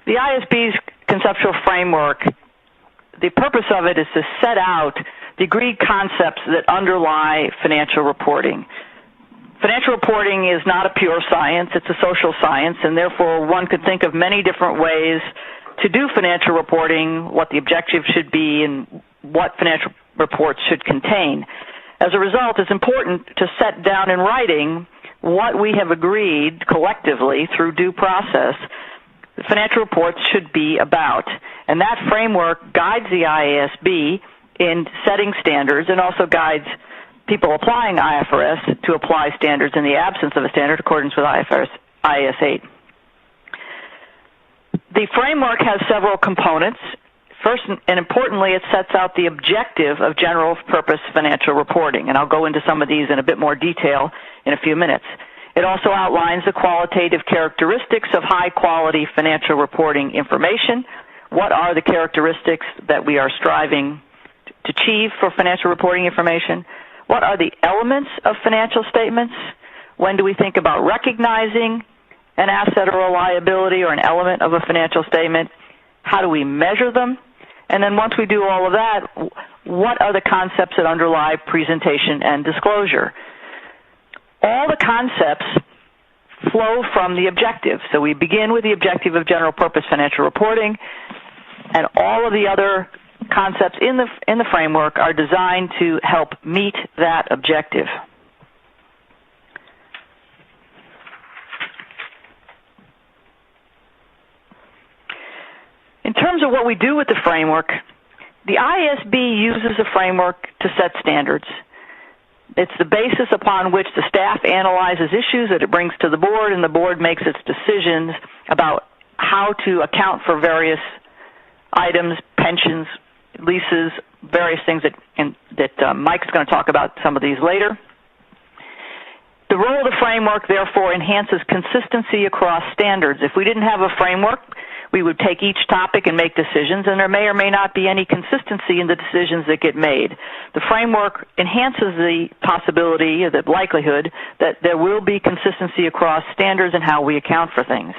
The IASB's conceptual framework, the purpose of it is to set out the agreed concepts that underlie financial reporting. Financial reporting is not a pure science, it's a social science, and therefore one could think of many different ways to do financial reporting, what the objective should be, and what financial reports should contain. As a result, it's important to set down in writing what we have agreed collectively through due process the financial reports should be about. And that framework guides the IASB in setting standards and also guides people applying IFRS to apply standards in the absence of a standard accordance with IAS 8. The framework has several components. First, and importantly, it sets out the objective of general purpose financial reporting, and I'll go into some of these in a bit more detail in a few minutes. It also outlines the qualitative characteristics of high-quality financial reporting information. What are the characteristics that we are striving to achieve for financial reporting information? What are the elements of financial statements? When do we think about recognizing an asset or a liability or an element of a financial statement? How do we measure them? And then once we do all of that, what are the concepts that underlie presentation and disclosure? All the concepts flow from the objective. So we begin with the objective of general purpose financial reporting, and all of the other concepts in the framework are designed to help meet that objective. In terms of what we do with the framework, the IASB uses the framework to set standards. It's the basis upon which the staff analyzes issues that it brings to the board, and the board makes its decisions about how to account for various items, pensions, leases, various things that Mike's going to talk about some of these later. The role of the framework, therefore, enhances consistency across standards. If we didn't have a framework, we would take each topic and make decisions, and there may or may not be any consistency in the decisions that get made. The framework enhances the possibility, or the likelihood, that there will be consistency across standards and how we account for things.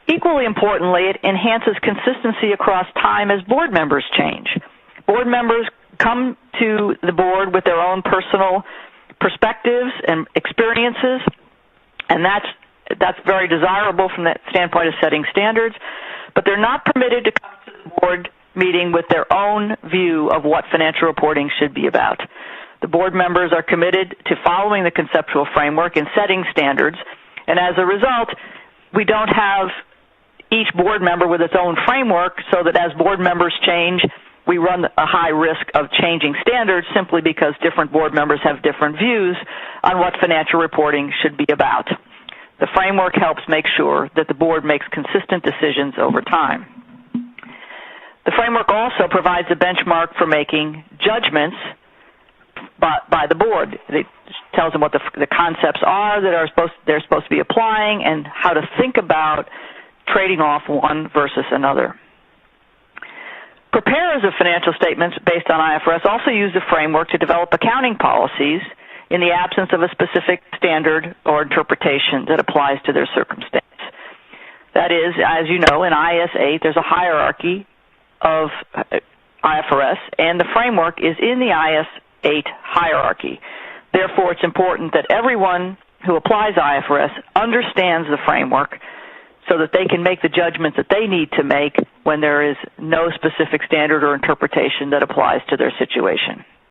Equally importantly, it enhances consistency across time as board members change. Board members come to the board with their own personal perspectives and experiences, and that's very desirable from that standpoint of setting standards, but they're not permitted to come to the board meeting with their own view of what financial reporting should be about. The board members are committed to following the conceptual framework and setting standards, and as a result, we don't have each board member with its own framework, so that as board members change, we run a high risk of changing standards simply because different board members have different views on what financial reporting should be about. The framework helps make sure that the board makes consistent decisions over time. The framework also provides a benchmark for making judgments by the board. It tells them what the concepts are that they're supposed to be applying and how to think about trading off one versus another. Preparers of financial statements based on IFRS also use the framework to develop accounting policies in the absence of a specific standard or interpretation that applies to their circumstance. That is, as you know, in IAS 8, there's a hierarchy of IFRS, and the framework is in the IAS 8 hierarchy. Therefore, it's important that everyone who applies IFRS understands the framework so that they can make the judgments that they need to make when there is no specific standard or interpretation that applies to their situation.